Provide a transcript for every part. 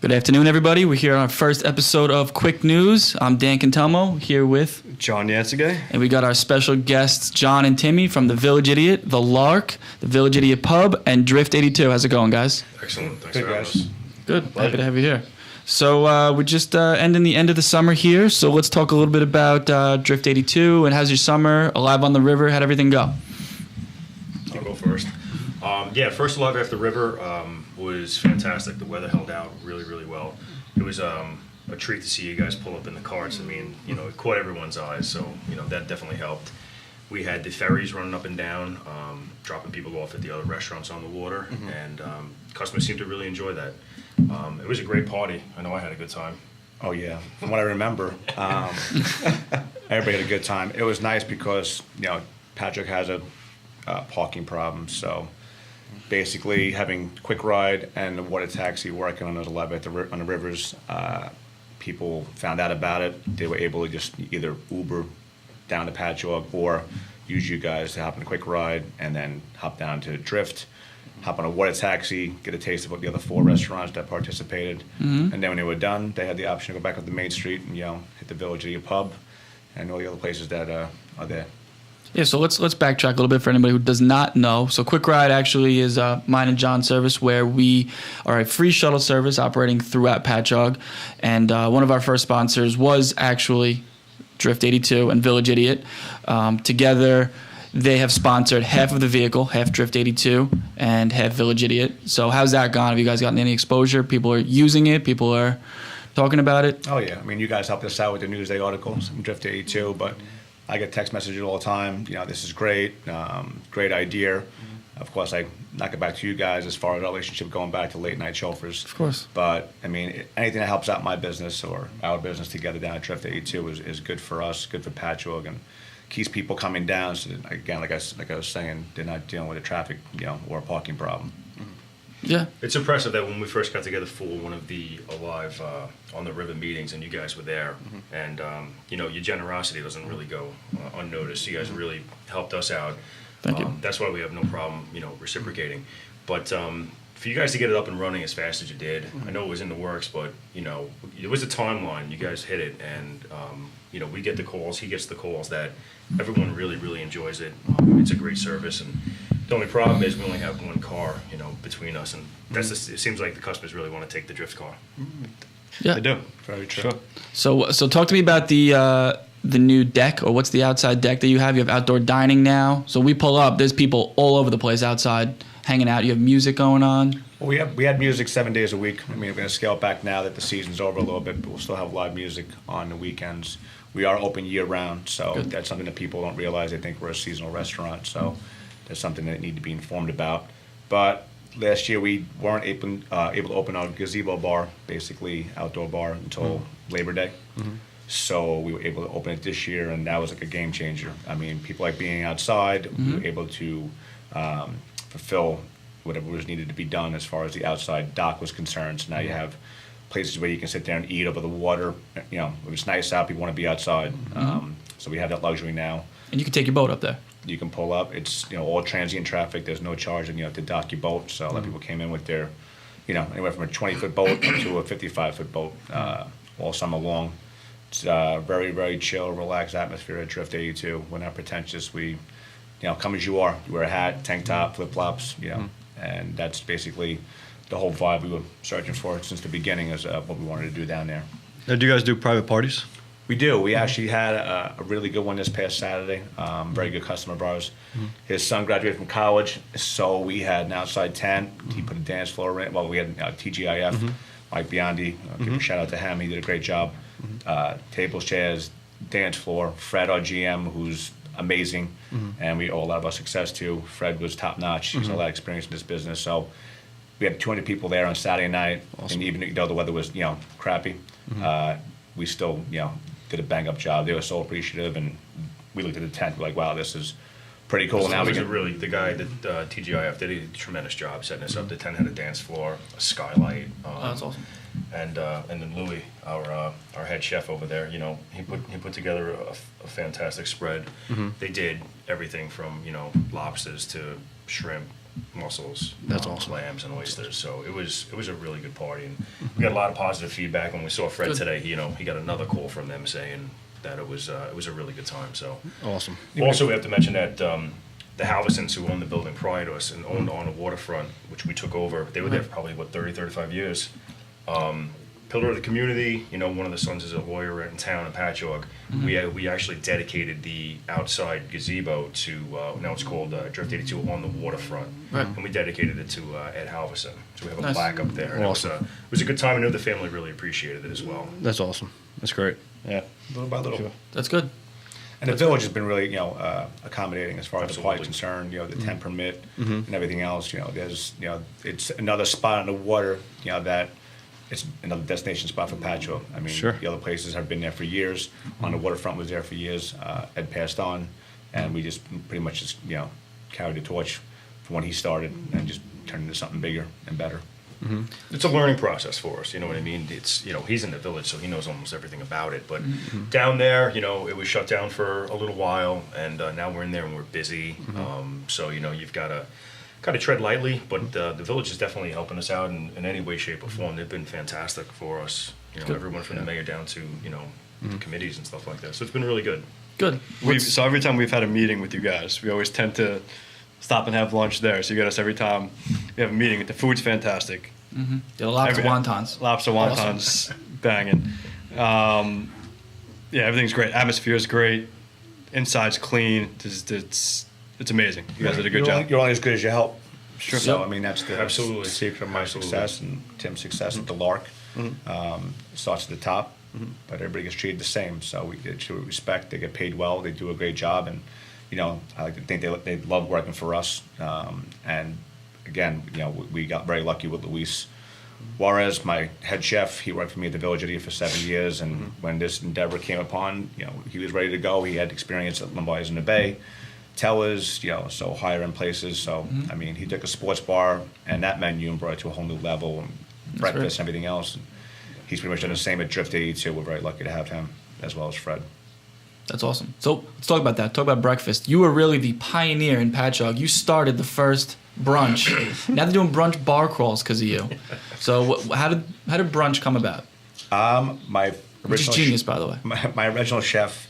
Good afternoon, everybody. We're here on our first episode of Qwik News. I'm Dan Cantelmo, here with John Yancigay. And we got our special guests, John and Timmy from the Village Idiot, the Lark, the Village Idiot Pub, and Drift 82. How's it going, guys? Excellent. Thanks for having us. Good. Happy to have you here. So we're just ending the end of the summer here, so let's talk a little bit about Drift 82 and how's your summer, Alive on the River, how'd everything go? I'll go first. First Alive After the River was fantastic. The weather held out really, really well. It was a treat to see you guys pull up in the carts. I mean, it caught everyone's eyes, so, that definitely helped. We had the ferries running up and down, dropping people off at the other restaurants on the water, and customers seemed to really enjoy that. It was a great party. I know I had a good time. Oh, yeah. From what I remember, everybody had a good time. It was nice because, Patrick has a parking problem, so basically having Quick Ride and the water taxi working on those 11 on the rivers, people found out about it. They were able to just either Uber down to Patchogue or use you guys to hop on a Quick Ride and then hop down to Drift, hop on a water taxi, get a taste of what the other 4 restaurants that participated. And then when they were done, they had the option to go back up the main street and, hit the Village Idiot Pub and all the other places that are there. Yeah, so let's backtrack a little bit for anybody who does not know. So Quick Ride actually is mine and John's service where we are a free shuttle service operating throughout Patchogue. And one of our first sponsors was actually Drift 82 and Village Idiot. Together, they have sponsored half of the vehicle, half Drift 82 and half Village Idiot. So how's that gone? Have you guys gotten any exposure? People are using it? People are talking about it? Oh, yeah. I mean, you guys helped us out with the Newsday articles from Drift 82, but I get text messages all the time. This is great, great idea. Of course, I knock it back to you guys as far as our relationship going back to late night chauffeurs. Of course. But I mean, anything that helps out my business or our business together down at Drift 82 is good for us, good for Patchogue, and keeps people coming down. So that, again, like I was saying, they're not dealing with a traffic, or a parking problem. Yeah. It's impressive that when we first got together for one of the Alive on the River meetings and you guys were there, and, your generosity doesn't really go unnoticed. You guys really helped us out. Thank you. That's why we have no problem, reciprocating. But for you guys to get it up and running as fast as you did, I know it was in the works, but, it was a timeline. You guys hit it, and, we get the calls, he gets the calls that everyone really, really enjoys it. It's a great service, and the only problem is we only have one car, between us, and it seems like the customers really want to take the Drift car. Yeah. They do. Very true. Sure. So talk to me about the new deck, or what's the outside deck that you have? You have outdoor dining now. So we pull up, there's people all over the place outside hanging out. You have music going on. Well, we had music 7 days a week. I mean, we're going to scale it back now that the season's over a little bit, but we'll still have live music on the weekends. We are open year-round, so Good. That's something that people don't realize. They think we're a seasonal restaurant, so that's something that they need to be informed about. But last year we weren't able to open our gazebo bar, basically outdoor bar, until Labor Day. So we were able to open it this year, and that was like a game changer. I mean, people like being outside. We were able to fulfill whatever was needed to be done as far as the outside dock was concerned. So now you have places where you can sit there and eat over the water. If it's nice out, people want to be outside. So we have that luxury now. And you can take your boat up there. You can pull up. It's all transient traffic. There's no charge, and you have to dock your boat. So a lot of people came in with their, anywhere from a 20-foot boat up to a 55-foot boat all summer long. It's a very, very chill, relaxed atmosphere at Drift 82. We're not pretentious. We, come as you are. You wear a hat, tank top, flip-flops, and that's basically the whole vibe we were searching for since the beginning is what we wanted to do down there. Now, do you guys do private parties? We do. We actually had a really good one this past Saturday. Very good customer of ours. His son graduated from college, so we had an outside tent. He put a dance floor in. Well, we had TGIF, Mike Biondi. Give a shout out to him. He did a great job. Tables, chairs, dance floor. Fred, our GM, who's amazing, and we owe a lot of our success to. Fred was top notch. He's a lot of experience in this business. So we had 200 people there on Saturday night, and even though the weather was crappy, we still did a bang up job. They were so appreciative, and we looked at the tent like, wow, this is pretty cool. So now we can really, the guy that TGIF did a tremendous job setting us up. The tent had a dance floor, a skylight. That's awesome. And then Louis, our head chef over there, he put together a fantastic spread. They did everything from lobsters to shrimp, mussels, That's awesome. clams, and oysters. So it was a really good party, and we got a lot of positive feedback. When we saw Fred Good. today, he got another call from them saying that it was a really good time. So Awesome. also we have to mention that the Halversons, who owned the building prior to us and owned on the waterfront, which we took over, they were there for probably 35 years. Pillar of the community, one of the sons is a lawyer in town in Patchogue. We actually dedicated the outside gazebo to, now it's called Drift 82 on the waterfront. Right. And we dedicated it to Ed Halverson. So we have a Nice. plaque up there. And Awesome. it was a good time. I know the family really appreciated it as well. That's awesome. That's great. Yeah. Little by little. Sure. That's good. And the village has been really, accommodating as far as the park's Absolutely. concerned. The 10 permit and everything else. There's, it's another spot on the water. That it's another destination spot for Patchogue. I mean, Sure. the other places have been there for years. On the waterfront was there for years. Ed passed on, and we just pretty much just carried the torch from when he started and just turned into something bigger and better. It's a learning process for us, you know what I mean? It's, he's in the village, so he knows almost everything about it. But down there, it was shut down for a little while, and now we're in there and we're busy. So, you've got to tread lightly, but the village is definitely helping us out in any way, shape, or form. They've been fantastic for us, everyone from the mayor down to, the committees and stuff like that. So it's been really good. Good. So every time we've had a meeting with you guys, we always tend to stop and have lunch there. So you get us every time we have a meeting. The food's fantastic. Yeah, lots of Every- wontons. Lobster wontons, banging. Yeah, everything's great. Atmosphere's great. Inside's clean. It's amazing. You guys did a good job. You're only as good as your help. Sure. So, I mean, that's the Absolutely. secret of my Absolutely. success and Tim's success at the Lark. Starts at the top, but everybody gets treated the same. So we get true respect. They get paid well. They do a great job. And, I like to think they love working for us. And, again, we got very lucky with Luis Juarez, my head chef. He worked for me at the Village Idiot for 7 years. And when this endeavor came upon, he was ready to go. He had experience at Lombardi's in the Bay. Tellers, so higher end places. So, I mean, he took a sports bar and that menu and brought it to a whole new level, and breakfast and everything else. And he's pretty much done the same at Drift 82. We're very lucky to have him, as well as Fred. That's awesome. So let's talk about that. Talk about breakfast. You were really the pioneer in Patchogue. You started the first brunch. Now they're doing brunch bar crawls because of you. So how did brunch come about? My Which is original genius, by the way. my original chef,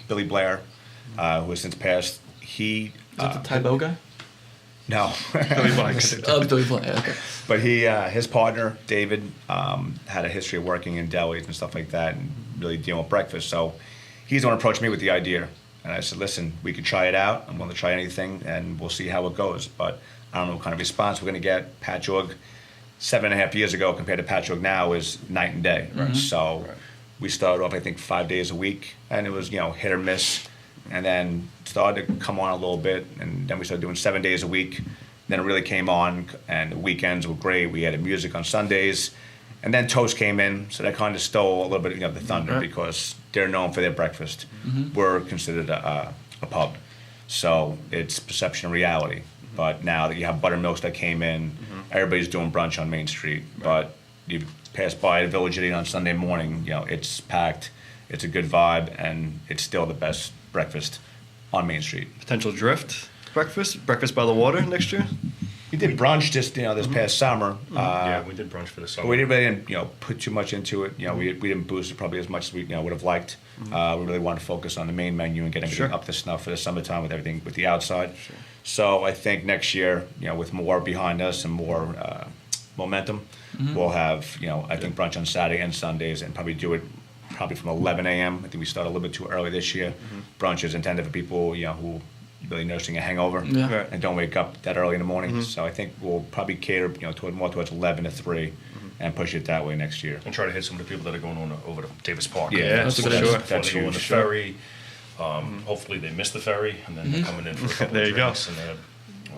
Billy Blair, who has since passed, he... Is that the Tybo guy? No. Oh, Billy Blair. Yeah, okay. But his partner, David, had a history of working in delis and stuff like that and really dealing with breakfast. So he's the one who approached me with the idea. And I said, listen, we could try it out. I'm willing to try anything, and we'll see how it goes. But I don't know what kind of response we're going to get. Patchogue, 7.5 years ago compared to Patchogue now is night and day. So we started off, I think, 5 days a week. And it was, hit or miss. And then started to come on a little bit. And then we started doing 7 days a week. Then it really came on, and the weekends were great. We had music on Sundays. And then Toast came in, so that kind of stole a little bit of the thunder because they're known for their breakfast. We're considered a pub. So it's perception and reality. But now that you have Buttermilks that came in, everybody's doing brunch on Main Street. But you pass by the Village Idiot on Sunday morning, it's packed, it's a good vibe, and it's still the best breakfast on Main Street. Potential drift breakfast by the water next year. We did brunch just this past summer. Yeah, we did brunch for the summer. We didn't put too much into it. We didn't boost it probably as much as we would have liked. We really wanted to focus on the main menu and get everything up to snuff for the summertime with everything with the outside. So I think next year, with more behind us and more momentum, we'll have I think brunch on Saturday and Sundays, and probably do it from 11 a.m. I think we started a little bit too early this year. Brunch is intended for people who really nursing a hangover and don't wake up that early in the morning. So I think we'll probably cater towards 11 to 3 and push it that way next year. And try to hit some of the people that are going on over to Davis Park. Yeah, that's before for they- sure. before That's they go on the huge. ferry. Hopefully they miss the ferry and then they're coming in for a couple There of you go. drinks. And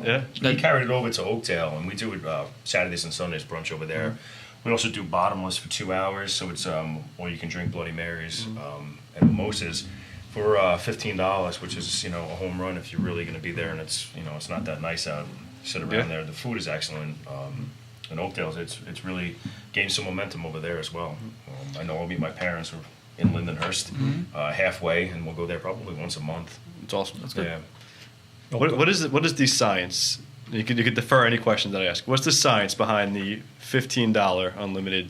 Yeah. we carried it over to Oakdale, and we do it Saturdays and Sundays brunch over there. We also do bottomless for 2 hours, so it's or you can drink Bloody Marys and mimosas for $15, which is a home run if you're really going to be there, and it's it's not that nice out. Sit around there. The food is excellent. In Oakdale, it's really gained some momentum over there as well. I know I'll meet my parents who are in Lindenhurst halfway, and we'll go there probably once a month. It's awesome. That's good. Yeah. What is the science You could defer any questions that I ask. What's the science behind the $15 unlimited?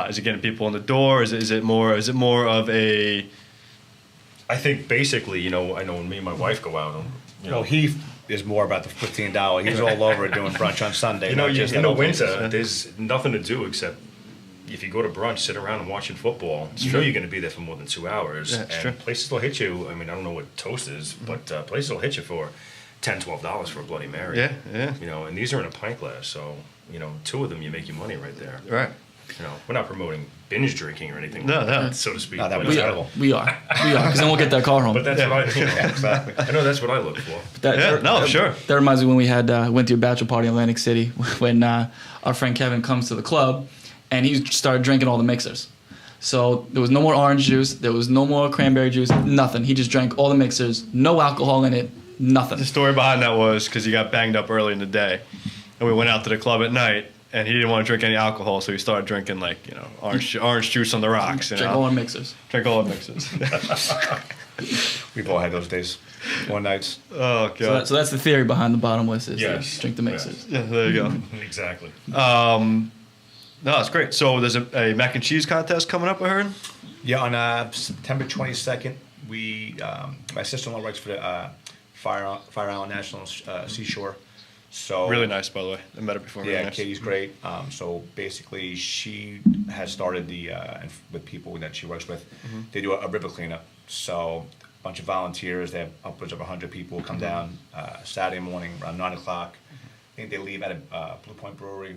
Is it getting people in the door? Is it more of a? I think basically, I know when me and my wife go out, He is more about the $15. He's all over doing brunch on Sunday. in not just the at Oakland. winter, there's nothing to do except if you go to brunch, sit around and watching football. You know you're going to be there for more than 2 hours. Yeah, and true. places will hit you. I mean, I don't know what Toast is, but places will hit you for $10, $12 for a Bloody Mary. Yeah. And these are in a pint glass, so 2 of them you make your money right there. Right. We're not promoting binge drinking or anything, No, like no. that, so to speak. No, that but, was We terrible. we are, because then we'll get that car home. but that's what I, Exactly. I know that's what I look for. Sure. That reminds me when we had went to your bachelor party in Atlantic City when our friend Kevin comes to the club and he started drinking all the mixers. So there was no more orange juice, there was no more cranberry juice, nothing. He just drank all the mixers, no alcohol in it, nothing. The story behind that was because he got banged up early in the day, and we went out to the club at night, and he didn't want to drink any alcohol, so he started drinking orange juice on the rocks. Drank all our mixers. Drink all the mixes. We've all had those days. One nights. Oh god. So that's the theory behind the bottomless is Yes. drink the mixers. Yeah, there you go. Exactly. No, that's great. So there's a mac and cheese contest coming up, I heard. Yeah, on September 22nd, my sister-in-law works for the Fire Island National Seashore. So Really nice, by the way. I met her before. Really Yeah, nice. Katie's great. So basically, she has started and with people that she works with. They do a river cleanup. So a bunch of volunteers. They have upwards of 100 people come down Saturday morning around 9 o'clock. I think they leave at a Blue Point Brewery.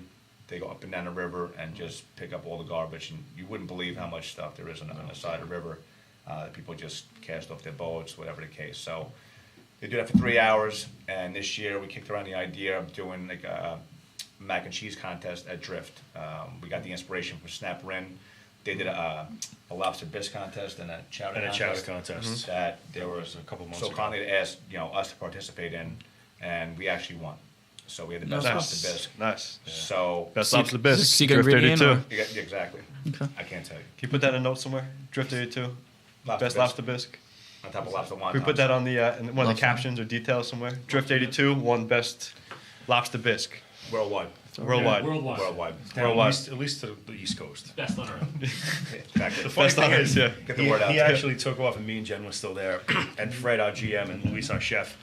They go up and down the river and just pick up all the garbage. And you wouldn't believe how much stuff there is on the side of the river. People just cast off their boats, whatever the case. So they do that for 3 hours. And this year we kicked around the idea of doing like a mac and cheese contest at Drift. We got the inspiration from Snap Rin. They did a lobster bisque contest and a chowder contest. That they were was a couple months so ago. kindly to ask us to participate in, and we actually won. So we had the best Nice. lobster bisque. Nice. So Best Secret- lobster bisque. secret Drift ingredient, 82. or- yeah, exactly. Okay. I can't tell you. Can you put that in a note somewhere? Drift 82. Lobster Best bisque. lobster bisque. On top of lobster wonton. Can we put that on the in one of Lobster. the captions or details somewhere? Drift 82 won best lobster bisque worldwide. worldwide. Worldwide. Worldwide. Worldwide. At least to the East Coast. Best on earth. Exactly. The funny Best thing on is, earth, yeah. Get the word out he there. actually took off, and me and Jen were still there, and Fred, our GM, and Luis, our chef,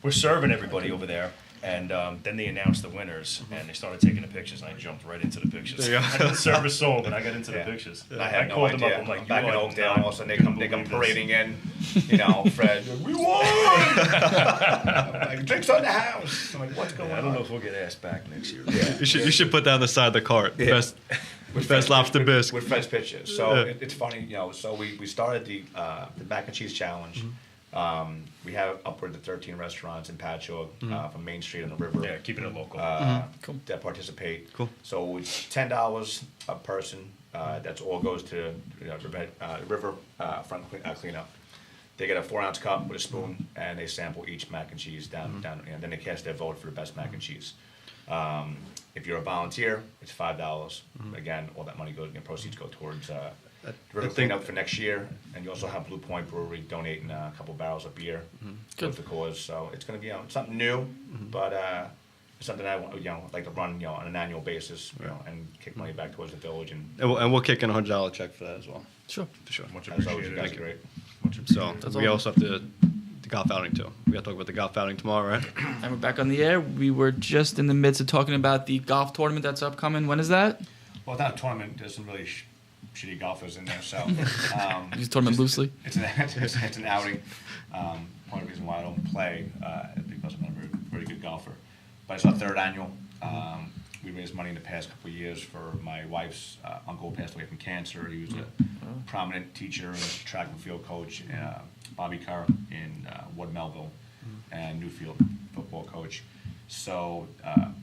we're serving everybody over there. And then they announced the winners, and they started taking the pictures, and I jumped right into the pictures. There you go. I didn't serve a soul, but I got into the Yeah. pictures. I had no called idea. them up. I'm like, back in are Oakdale, not and all of a sudden they gonna come believe parading this. in. Fred, we won. I'm like, drinks on the house. I'm like, what's going I on? don't know if we'll get asked back next year. You should put that on the side of the cart. Yeah. Best With best Fred's- lobster with- bisque. with Fred's pictures. So Yeah. it's funny, So we started the mac and cheese challenge. We have upward to 13 restaurants in Patchogue from Main Street on the river. Yeah, keeping it local. Cool. That participate. Cool. So it's $10 a person. That's all goes to river front cleanup. They get a 4-ounce cup with a spoon, and they sample each mac and cheese down, and then they cast their vote for the best mac and cheese. If you're a volunteer, it's $5. Again, all that money proceeds go towards river cleanup for next year. And you also have Blue Point Brewery donating a couple barrels of beer towards the cause. So it's going to be something new, but it's something I like to run on an annual basis, and kick money back towards the village. And And we'll kick in a $100 check for that as well. Sure. For sure. Much as always, you appreciated. guys are great. So That's we all. also have the golf outing too. We got to talk about the golf outing tomorrow, right? And we're back on the air. We were just in the midst of talking about the golf tournament that's upcoming. When is that? Well, it's not a tournament. There's some really shitty golfers in there, so Use tournament loosely. it's an outing. Part of the reason why I don't play is because I'm not a very good golfer. But it's our third annual. We raised money in the past couple of years for my wife's uncle who passed away from cancer. He was a prominent teacher and track and field coach, Bobby Carr in Wood Melville, and Newfield football coach. So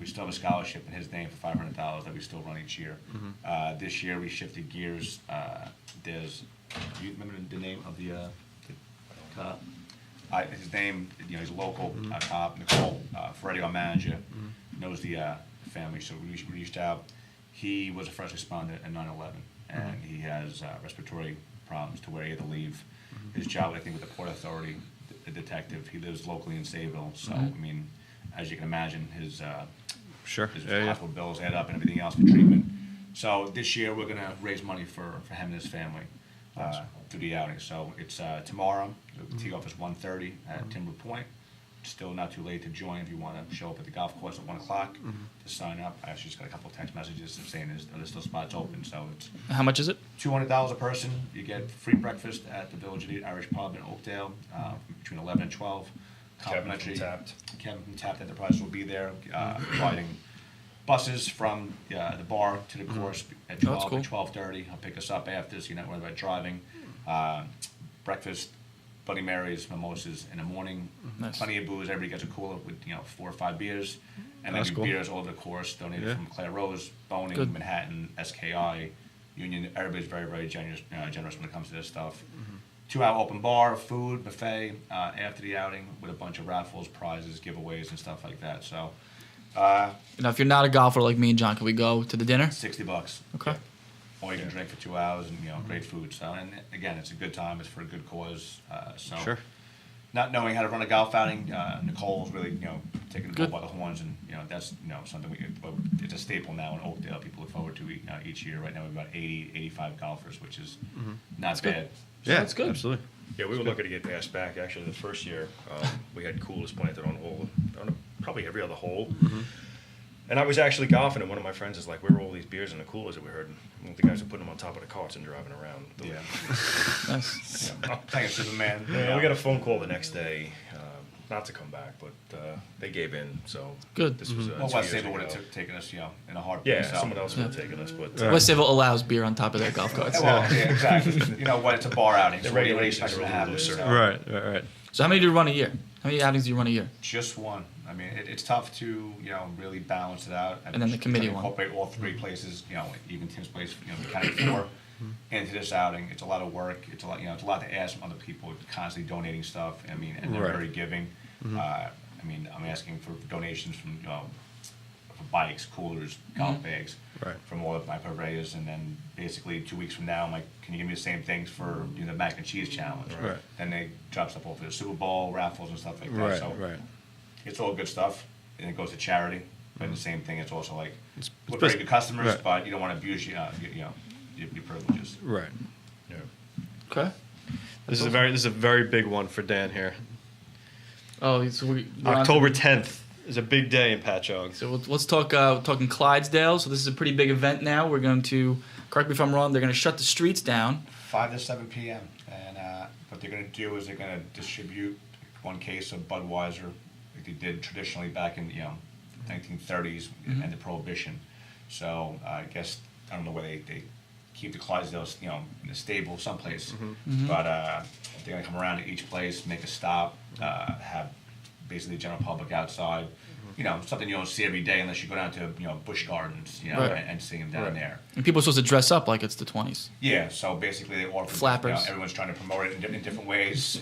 we still have a scholarship in his name for $500 that we still run each year. This year we shifted gears. Do you remember the name of the cop? His name, he's a local cop. Nicole Ferretti, our manager, knows the family. So we reached out. He was a first responder in 9/11, and he has respiratory problems to where he had to leave his job. I think with the Port Authority, the detective. He lives locally in Sayville, so I mean, as you can imagine, his Sure. his Yeah, yeah. hospital bills add up and everything else for treatment. So this year we're gonna raise money for him and his family through the outing. So it's tomorrow. The tee off is 1:30 at Timber Point. Still not too late to join if you want to show up at the golf course at 1 o'clock to sign up. I actually just got a couple of text messages saying there's still spots open. So it's How much is it? $200 a person. You get free breakfast at the Village Elite Irish Pub in Oakdale between 11 and 12. Kevin from Tapped. Kevin from Tapped Enterprise will be there providing buses from the bar to the course at Oh, that's 12 cool. and 12:30. He'll pick us up after, so you're not worried about driving. Breakfast, Bloody Marys, mimosas in the morning. Nice. Plenty of booze. Everybody gets a cooler with 4 or 5 beers, and That's then cool. beers all over the course donated Yeah. from Claire Rose, Boning, Good. Manhattan, SKI, Union. Everybody's very, very generous when it comes to this stuff. 2-hour open bar, food, buffet after the outing with a bunch of raffles, prizes, giveaways, and stuff like that. So, Now, if you're not a golfer like me and John, can we go to the dinner? $60. Okay. Or you can drink for 2 hours and great food. So, and again, it's a good time. It's for a good cause. So, Sure. not knowing how to run a golf outing, Nicole's really taking the bull Good. by the horns, and that's something it's a staple now in Oakdale. People look forward to each year. Right now, we've got 80, 85 golfers, which is not good. bad. Yeah, that's good. Absolutely. Yeah, we were lucky to get passed back. Actually, the first year, we had coolers planted on probably every other hole. And I was actually golfing, and one of my friends is like, "Where were all these beers in the coolers that we heard?" And the guys are putting them on top of the carts and driving around. Yeah. Nice. Thanks, Superman. Yeah, we got a phone call the next day, not to come back, but they gave in. So Good. This was Well, 2 West years Sable would ago. have taken us, in a heartbeat. Yeah, so. someone else would have taken us, but West Civil allows beer on top of their golf carts. Well, yeah, exactly. You know what? It's a bar outing. The So what do you regulations expect are a to have? little looser. So Right. So how many do you run a year? How many outings do you run a year? Just one. I mean, it's tough to really balance it out. And then the committee one. Incorporate all 3 places. Even Tim's place. We counted 4 into this outing. It's a lot of work. It's a lot. It's a lot to ask from other people. Constantly donating stuff. I mean, and they're Right. very giving. I mean, I'm asking for donations from for bikes, coolers, golf bags, Right. from all of my purveyors, and then basically 2 weeks from now, I'm like, can you give me the same things for the mac and cheese challenge? Right. Then they drop stuff off for the Super Bowl raffles and stuff like that. Right. So Right. it's all good stuff, and it goes to charity. But the same thing, it's also like we're bas- very good customers, right. but you don't want to abuse your privileges. Right. yeah. Okay. This is a very big one for Dan here. Oh, so we're on October to- 10th is a big day in Patchogue. So let's talk. Talking Clydesdale. So this is a pretty big event now. We're going to, correct me if I'm wrong, they're going to shut the streets down. 5 to 7 p.m. And what they're going to do is they're going to distribute 1 case of Budweiser, like they did traditionally back in 1930s and the Prohibition. So I guess I don't know where they keep the Clydesdales in a stable someplace, but they're going to come around to each place, make a stop, have basically the general public outside. Something you don't see every day unless you go down to Busch Gardens, Right. and see them down there. And people are supposed to dress up like it's the 20s. Yeah, so basically they offer Flappers. everyone's trying to promote it in different ways.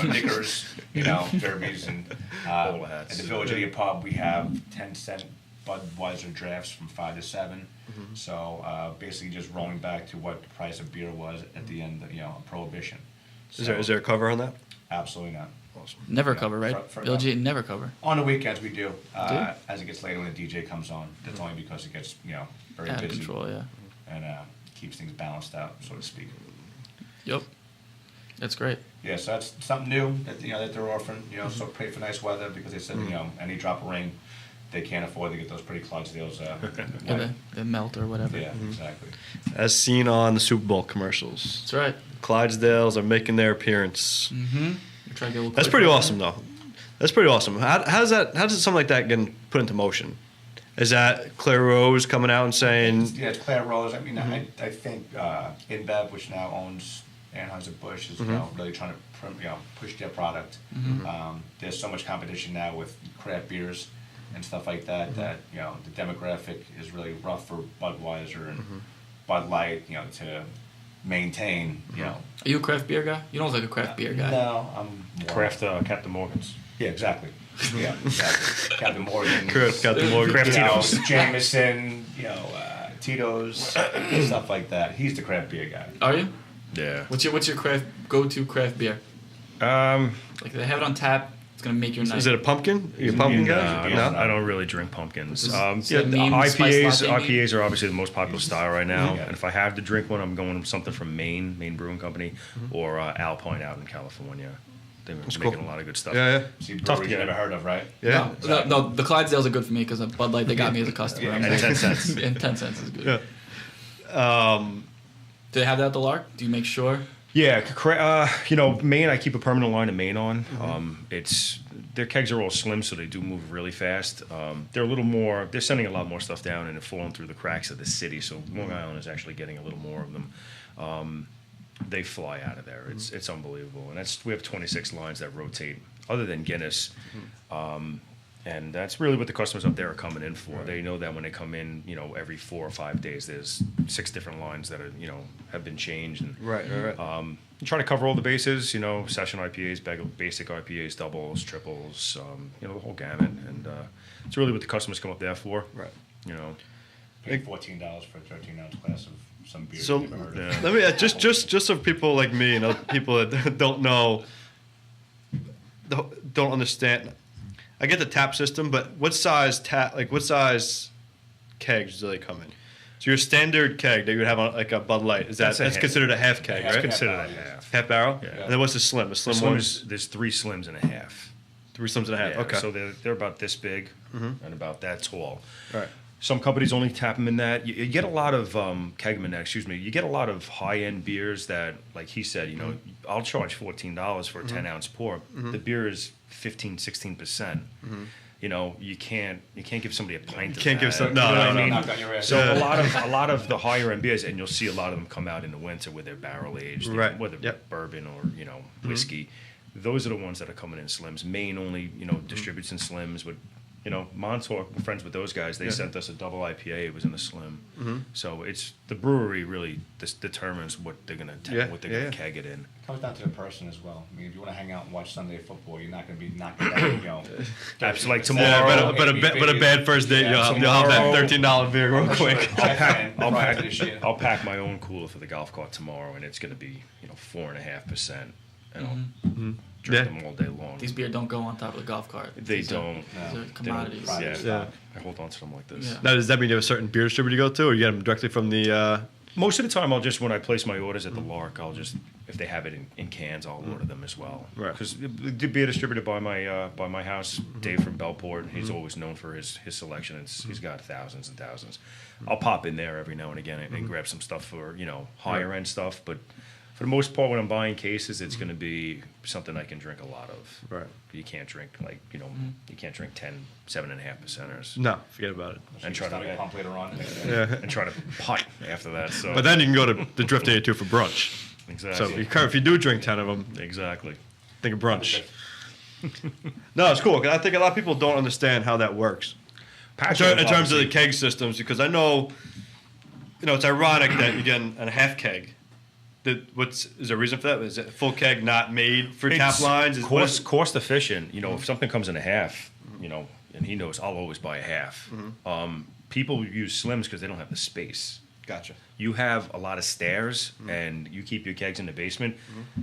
Knickers, derbies, and Bowler hats. at the Village Elite Pub we have 10-cent Budweiser drafts from 5 to 7. So basically just rolling back to what the price of beer was at the end of Prohibition. So, Is there a cover on that? Absolutely not. Awesome. Never Yeah, cover, right? for- Village Elite never cover. On the weekends we do. you? As it gets later when the DJ comes on. That's only because it gets very Out of busy control, yeah. and keeps things balanced out, so to speak. Yep. That's great. Yeah, so that's something new that that they're offering. So pray for nice weather because they said any drop of rain, they can't afford to get those pretty Clydesdales. Yeah, the melt or whatever. Yeah, exactly. As seen on the Super Bowl commercials, That's right. Clydesdales are making their appearance. Mm-hmm. Try to get a little That's quick pretty on awesome, though. That's pretty awesome. How does something like that get put into motion? Is that Claire Rose coming out and saying, Yeah, it's Claire Rose. I mean, I think InBev, which now owns Anheuser-Busch, is really trying to push their product. There's so much competition now with craft beers and stuff like that that the demographic is really rough for Budweiser and Bud Light to maintain. Are you a craft beer guy? You don't look like a craft beer guy. No, I'm more, Craft Captain Morgan's. Yeah, exactly. Yeah, exactly. Captain Morgan. Captain Morgan? Craft Tito's. Jameson, Tito's, stuff like that. He's the craft beer guy. Are you? Yeah. What's your go-to craft beer? Like they have it on tap It's gonna make your night. Is it a pumpkin? Are you a pumpkin No, guy? I don't really drink pumpkins. Is Yeah, it mean spice IPAs latte IPAs are obviously the most popular style right now. Yeah. And if I have to drink one, I'm going with something from Maine Brewing Company, or Alpine out in California. They're making cool. a lot of good stuff. Yeah, See, Tough to breweries you get. never heard of, right? yeah. No, the Clydesdales are good for me because Bud Light, they got me as a customer. And 10 cents. And 10 cents is good. Yeah. Do they have that at the Lark? Do you make sure? Yeah, Maine. I keep a permanent line of Maine on. It's their kegs are all slim, so they do move really fast. They're a little more. They're sending a lot more stuff down, and they're falling through the cracks of the city. So Long Island is actually getting a little more of them. They fly out of there. It's unbelievable, and we have 26 lines that rotate. Other than Guinness, and that's really what the customers up there are coming in for. Right. They know that when they come in, every 4 or 5 days, there's 6 different lines that are have been changed. And, Right. trying to cover all the bases. Session IPAs, basic IPAs, doubles, triples. The whole gamut, and it's really what the customers come up there for. Right. Pay $14 for a 13-ounce glass of some beer So you've never heard of. Yeah. let me just so people like me and other people that don't know, don't understand. I get the tap system, but what size kegs do they come in? So your standard keg that you would have on like a Bud Light that's considered a half keg, It's right? considered Half a barrel, half. Half barrel. Yeah. And then what's the slim? The slim, Slim one is, there's 3 slims and a half. 3 slims and a half. Yeah, Okay. So they're about this big and about that tall. All right. Some companies only tap them in that. You get a lot of You get a lot of high-end beers that, like he said, I'll charge $14 for a 10-ounce pour. The beer is 15-16%. You can't give somebody a pint. You can't give some. You know what I mean? Knock on your ass. So a lot of the higher end beers, and you'll see a lot of them come out in the winter with their barrel aged, Right. whether Yep. bourbon or whiskey. Those are the ones that are coming in slims. Maine only distributes in slims, but Montauk, we're friends with those guys. They sent us a double IPA. It was in a slim. So it's the brewery really determines what they're gonna keg it in. It comes down to the person as well. I mean, if you want to hang out and watch Sunday football, you're not going to be knocking down, That's like Yeah, tomorrow. but a bad first date, Yeah, you'll have that tomorrow- $13 beer real quick. I'll pack my own cooler for the golf cart tomorrow, and it's gonna be 4.5%, and I'll drink them all day long. These beer don't go on top of the golf cart. They These don't. These are They don't. commodities. Yeah. I hold on to them like this. Yeah. Now, does that mean you have a certain beer distributor you go to, or you get them directly from the? Most of the time, when I place my orders at the Lark, if they have it in cans, I'll order them as well. Right. Because the beer distributor by my house, Dave from Bellport, he's always known for his selection. He's got thousands and thousands. I'll pop in there every now and again and grab some stuff for higher end stuff, but for the most part, when I'm buying cases, it's going to be something I can drink a lot of. Right. You can't drink you can't drink 10 7.5%ers. No, forget about it. And try to pump later on. Yeah. and try to punt after that. So But then you can go to the Drift 82 for brunch. exactly. So if you do drink 10 of them, Exactly. think of brunch. No, it's cool. 'Cause I think a lot of people don't understand how that works. In terms of the keg systems, because I know, it's ironic that you get a half keg. Is there a reason for that? Is it a full keg not made for tap lines? Cost efficient. If something comes in a half, and he knows I'll always buy a half. People use slims because they don't have the space. Gotcha. You have a lot of stairs, and you keep your kegs in the basement,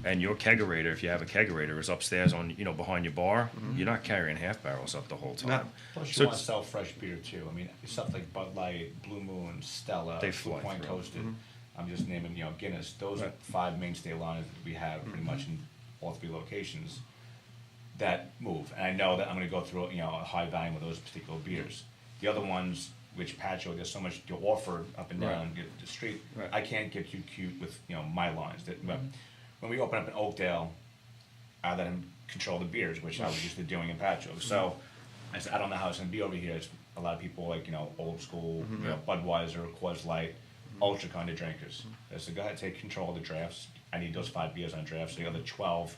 and your kegerator, if you have a kegerator, is upstairs on behind your bar. You're not carrying half barrels up the whole time. No. Plus, you So want to sell fresh beer too. I mean, stuff like Bud Light, Blue Moon, Stella, They Blue fly Point through. Toasted. I'm just naming, Guinness. Those are 5 mainstay lines that we have pretty much in all 3 locations that move. And I know that I'm going to go through, a high volume of those particular beers. The other ones, which Patcho, there's so much to offer up and down the street. Right. I can't get too cute with, my lines. When we open up in Oakdale, I let him control the beers, which I was used to doing in Patcho. So I said, I don't know how it's going to be over here. It's a lot of people like, old school, Budweiser, Coors Light, ultra kind of drinkers. I said, go ahead, take control of the drafts. I need those 5 beers on draft, so the other 12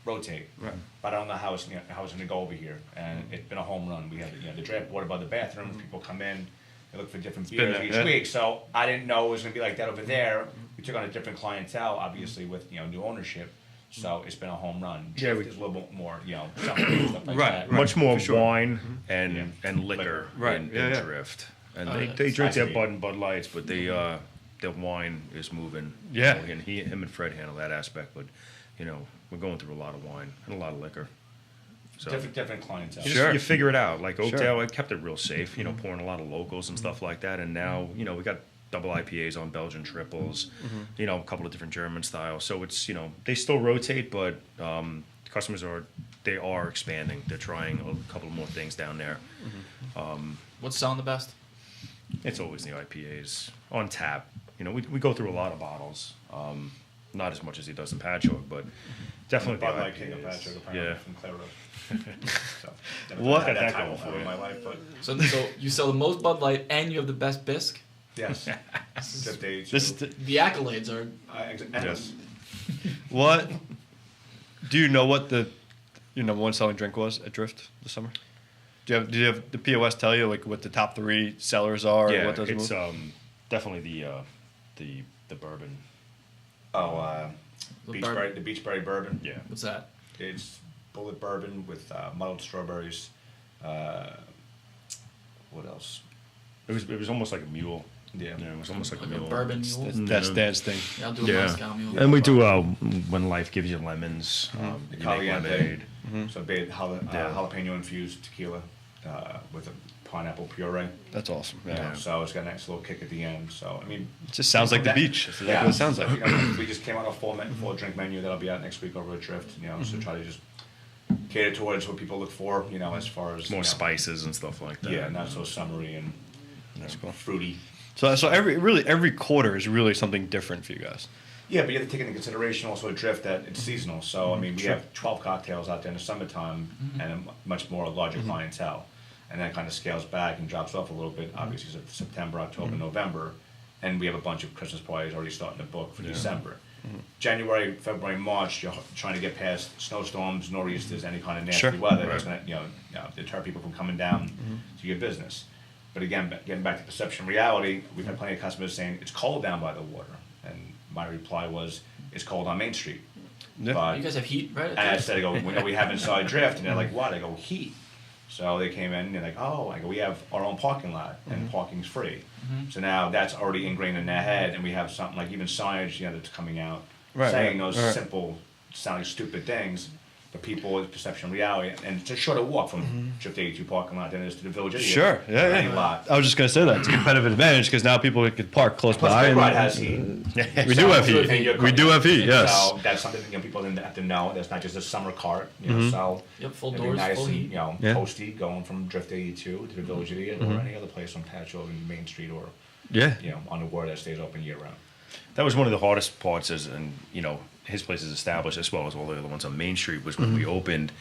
rotate. Right. But I don't know how it's going to go over here. And it's been a home run. We have the draft board above the bathrooms. People come in, they look for different beers there, each yeah. week. So I didn't know it was going to be like that over there. We took on a different clientele, obviously, with new ownership. So it's been a home run. Yeah, There's a little bit more, something stuff like Right, that. Much more for sure. wine and liquor Liquor. Right, in yeah. Drift. And Oh, they yeah. drink their Spicy. Bud and Bud Lights, but their wine is moving. Yeah. And him and Fred handle that aspect, but we're going through a lot of wine and a lot of liquor. So different clientele. you figure it out. Like Oakdale, I kept it real safe. Pouring a lot of locals and stuff like that. And now we got double IPAs on Belgian triples. A couple of different German styles. So it's they still rotate, but customers are expanding. They're trying a couple more things down there. What's selling the best? It's always the IPAs on tap. We go through a lot of bottles. Not as much as he does in Patchogue, but definitely Bud the Light King of IPAs. Patrick, apparently, Yeah. from Clairvaux. So, What? Had that That title going for for you. my life, but So you sell the most Bud Light and you have the best bisque. yes. Just age. The accolades are. Yes. What? Do you know what your number one selling drink was at Drift this summer? Do you have the POS tell you like what the top 3 sellers are? Yeah, or what those it's move? definitely the bourbon. Oh, The the Beachberry bourbon. Yeah. What's that? It's bullet bourbon with muddled strawberries. What else? It was almost like a mule. Yeah. It was almost like a Like a mule. bourbon mule. That's Dan's thing. Yeah, I'll do a Yeah. Moscow mule. And we do when life gives you lemons. The You make caliente. lemonade. So Yeah. jalapeno infused tequila with a pineapple puree. That's awesome. Yeah. Yeah. So it's got a nice little kick at the end. So I mean, It just sounds like the beach. That's exactly what it sounds like. We just came out a full drink menu that'll be out next week over at Drift. So try to just cater towards what people look for. As far as More spices and stuff like that. Yeah, not so summery and That's cool. fruity. So every quarter is really something different for you guys. Yeah, but you have to take into consideration also a Drift that it's seasonal. So I mean, we have 12 cocktails out there in the summertime and a much more larger clientele, and that kind of scales back and drops off a little bit. Obviously, September, October, November, and we have a bunch of Christmas parties already starting to book for December. January, February, March, you're trying to get past snowstorms, nor'easters, any kind of nasty Sure. weather Right. that's going to deter people from coming down to your business. But again, getting back to perception reality, we've had plenty of customers saying it's cold down by the water, and my reply was it's cold on Main Street. Yeah. But, You guys have heat, right? and I said, I go, we know we have inside Drift, and they're like, what? I go, heat. So they came in and they're like, oh, I go, we have our own parking lot and parking's free. So now that's already ingrained in their head, and we have something like even signage, that's coming out saying those simple, sounding stupid things. But people with perception reality, and it's a shorter walk from Drift 82 parking lot than it is to the Village Idiot. Sure. Yeah. Any lot. I was just gonna say that it's a competitive advantage because now people could park close Plus, by. Quick and- Ride has heat. We do have And heat. you're We do have heat. Yes. So that's something people have to know. That's not just a summer cart. So Yep, full it'd be doors, nice full and, heat. Yeah. toasty going from Drift 82 to the Village Idiot or any other place on Patchogue and Main Street or Yeah. on the water that stays open year round. That was one of the hardest parts, his place is established as well as all the other ones on Main Street was when we opened.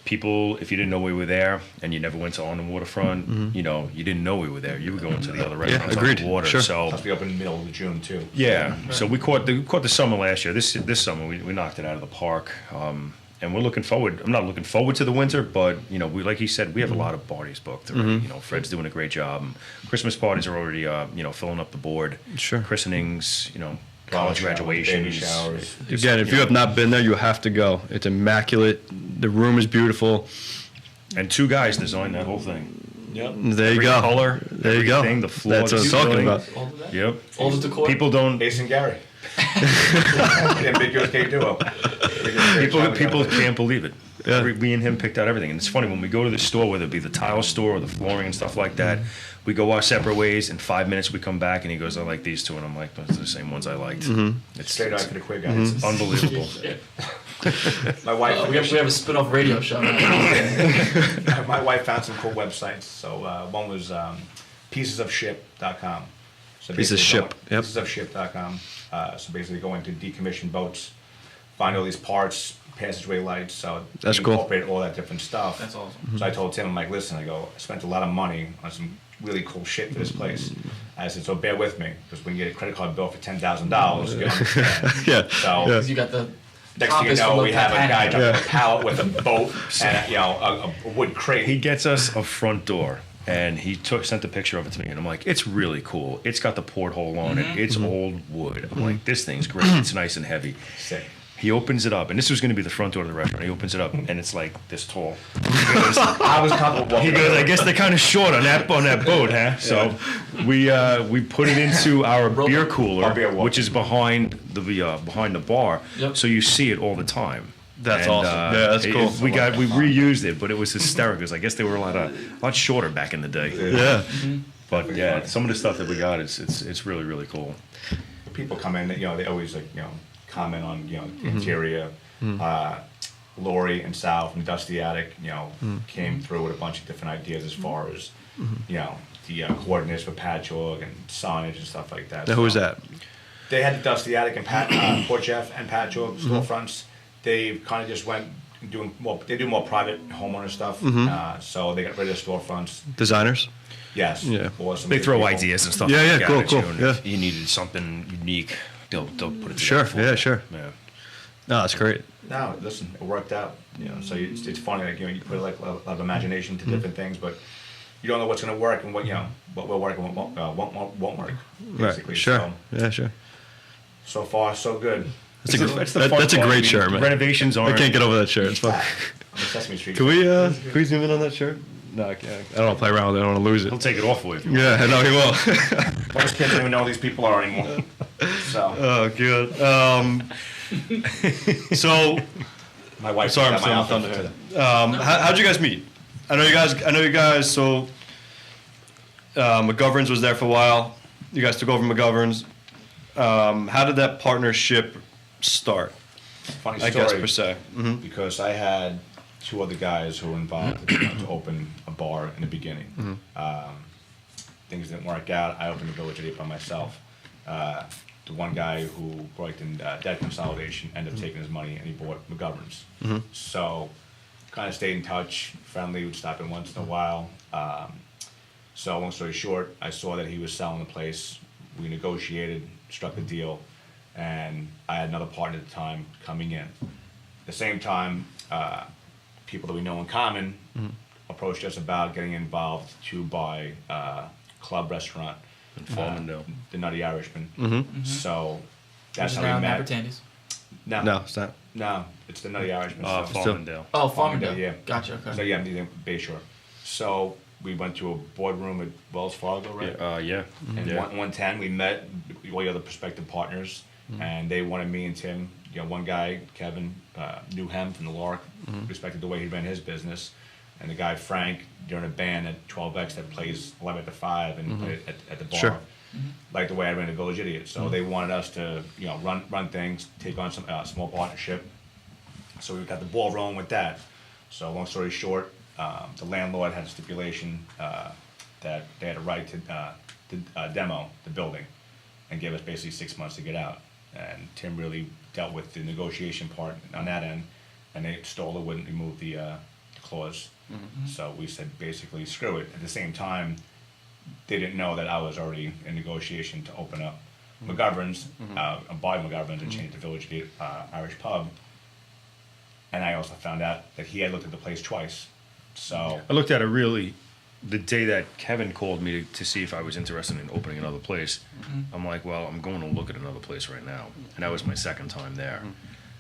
People, if you didn't know we were there and you never went to on the waterfront, you didn't know we were there. You were going to the other restaurants on agreed. the water. Sure. So Plus we opened in the middle of June too. yeah, so we caught the summer last year. This summer we knocked it out of the park, and we're looking forward. I'm not looking forward to the winter, but we like he said, we have a lot of parties booked already. Fred's doing a great job. Christmas parties are already filling up the board. Sure. Christenings, college graduations, baby showers. Again, if you have not been there, you have to go. It's immaculate. The room is beautiful. and 2 guys designed that whole thing. Yep. There you Every go. color, There you go. everything, the floor, That's what the I'm talking ceiling. about. All of that? Yep. All the decor? People don't. Ace and Gary. The ambiguous K duo. People can't believe it. Yeah. Me and him picked out everything, and it's funny when we go to the store, whether it be the tile store or the flooring and stuff like that. We go our separate ways. In 5 minutes, we come back, and he goes, "I like these 2," and I'm like, "Those are the same ones I liked." It's Straight out to the Qwik guys. unbelievable. My wife. We have a spin-off radio show now. My wife found some cool websites. So one was piecesofship.com. So Piece of basically ship, yep. Piecesofship.com. So basically going to decommissioned boats, find all these parts, passageway lights. So That's we cool. incorporate all that different stuff. That's awesome. So I told Tim, I'm like, listen, I spent a lot of money on some really cool shit for this place. I said, so bear with me, because when you get a credit card bill for $10,000, you understand. Yeah. So Because you got the next thing you compass know, full of we have a guy Titanic. jumping a pallet with a boat and a wood crate. He gets us a front door, and he sent a picture of it to me, and I'm like, "It's really cool. It's got the porthole on it. It's old wood." I'm like, "This thing's great. It's nice and heavy." Sick. He opens it up, and this was going to be the front door of the restaurant. He opens it up, and it's like this tall. I was comfortable He walking. goes, "I guess they're kind of short on that boat, huh?" So we put it into our beer cooler, Our beer walker. which is behind the bar, Yep. so you see it all the time. That's And, awesome. Yeah, that's cool. We reused it, but it was hysterical because I guess they were a lot shorter back in the day. Yeah. But yeah, some of the stuff that we got, it's really really cool. People come in, they always comment on the interior. Lori and Sal from Dusty Attic, came through with a bunch of different ideas as far as the coordinates for patchwork and signage and stuff like that. Now, who was that? They had the Dusty Attic and Port Jeff and patchwork storefronts. They kind of just went doing more. They do more private homeowner stuff. So they got rid of the storefronts. Designers? Yes. Yeah. Or some They big throw people. ideas and stuff. Yeah, like yeah, that cool, at you, cool, and yeah. if you needed something unique, they'll put it Sure, together. for yeah, you. sure. Yeah. No, that's great. No, listen, it worked out. So it's funny, you put like a lot of imagination to different things, but you don't know what's going to work and what will work and what won't work. Basically. Right. Sure. So, Yeah, sure. so far, so good. That's a, It's the fun that's a part. I great mean, shirt, man. Renovations I aren't. can't get over that shirt. It's fun. On the Sesame Street. Can we zoom in on that shirt? No, I can't. I don't want to play around with it. I don't want to lose it. He'll take it off for you. If you want. Yeah, I know he will. Most kids don't even know who these people are anymore. So Oh, good. So, my wife. sorry, I'm got my stealing outfit thunder. How'd you guys meet? I know you guys. So, McGovern's was there for a while. You guys took over McGovern's. How did that partnership start? Funny I story. guess per se. Because I had two other guys who were involved to open a bar in the beginning. Things didn't work out. I opened the Village at 8 by myself. The one guy who worked in debt consolidation ended up taking his money and he bought McGovern's. So kind of stayed in touch, friendly, would stop in once in a while. So long story short, I saw that he was selling the place. We negotiated, struck a deal, and I had another partner at the time coming in. At the same time, people that we know in common approached us about getting involved to buy club restaurant In Farmingdale. the Nutty Irishman. So that's Which how is we now met. Nappertandy's. No, it's not. No, it's the Nutty Irishman. so. Farmingdale. Oh, Farmingdale. Yeah. Gotcha. Okay. So yeah, the Bayshore. So we went to a boardroom at Wells Fargo, right? Yeah. And Yeah. 110, we met all the other prospective partners, and they wanted me and Tim. One guy, Kevin, knew him from the Lark, respected the way he ran his business, and the guy Frank, during a band at 12X that plays 11 to 5 and played at the bar, Sure. liked the way I ran the Village Idiot. So they wanted us to run things, take on some small partnership. So we got the ball rolling with that. So long story short, the landlord had a stipulation that they had a right to demo the building and gave us basically 6 months to get out. And Tim really dealt with the negotiation part on that end, and they stole it, wouldn't remove the clause. So we said basically screw it. At the same time, they didn't know that I was already in negotiation to open up McGovern's, buy McGovern's and change the Village Irish Pub. And I also found out that he had looked at the place twice. So I looked at it really the day that Kevin called me to see if I was interested in opening another place. I'm like, well, I'm going to look at another place right now, and that was my second time there.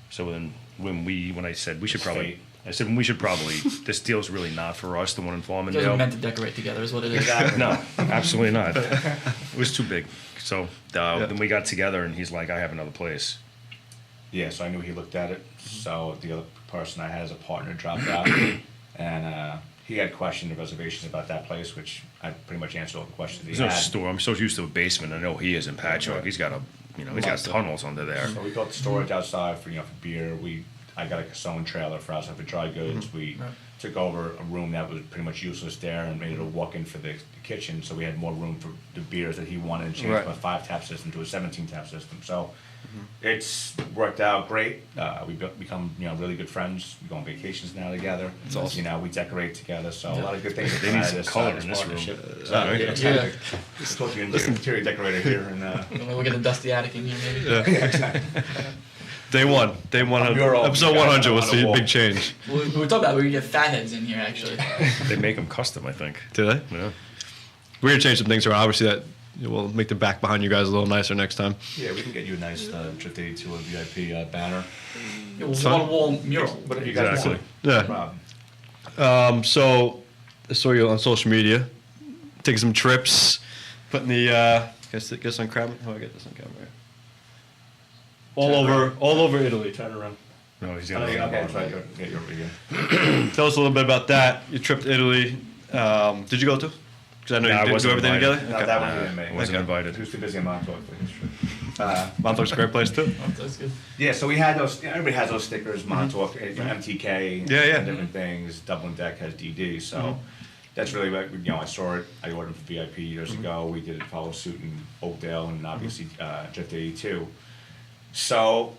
So then when I said we should probably, this deal's really not for us, the one in You guys are Farmingdale. meant to decorate together, is what it is. Exactly. No, absolutely not. It was too big. So then we got together, and he's like, I have another place. yeah, so I knew he looked at it. So the other person I had as a partner dropped out, and he had questions and reservations about that place, which I pretty much answered all the questions he There's no had. store. I'm so used to a basement. I know he is in Patchogue. He's got he's got tunnels under there. So we built the storage outside for for beer. I got a Casone trailer for outside for dry goods. We took over a room that was pretty much useless there and made it a walk-in for the kitchen. So we had more room for the beers that he wanted and changed Right. from a 5-tap system to a 17-tap system. So it's worked out great. We've become really good friends. We go on vacations now together. It's awesome. We decorate together. So a lot of good things. They need some color in this room. Yeah. Just talk to your interior decorator here and. We'll get the Dusty Attic in here, maybe. Day one. mural. Episode Yeah, 100 was on the the wall. big change. We were talking about we could get fatheads in here, actually. They make them custom, I think. Did I? Yeah. We're gonna change some things around. Obviously, that will make the back behind you guys a little nicer next time. Yeah, we can get you a nice Drift 82 or VIP banner. It was Fun. wall mural. Whatever you guys Exactly. want. Yeah. No problem. So I saw you on social media, taking some trips, putting the get this on camera. How do I get this on camera? All over Italy. Turn around. No, he's Oh, gonna be on okay, the that's bottom. right. Get your video. Tell us a little bit about that. Your trip to Italy. Did you go to? Because I know No, I you did do wasn't everything invited. together. No, Okay. that one Nah, he didn't make. I wasn't Okay. invited. He was too busy in Montauk for his trip. Montauk's a great place too. That's good. Yeah, so we had those. Everybody has those stickers. Montauk, MTK, Yeah, yeah. and different things. Dublin Deck has DD, so that's really what I saw it. I ordered them for VIP years ago. We did follow suit in Oakdale and obviously Drift 82. So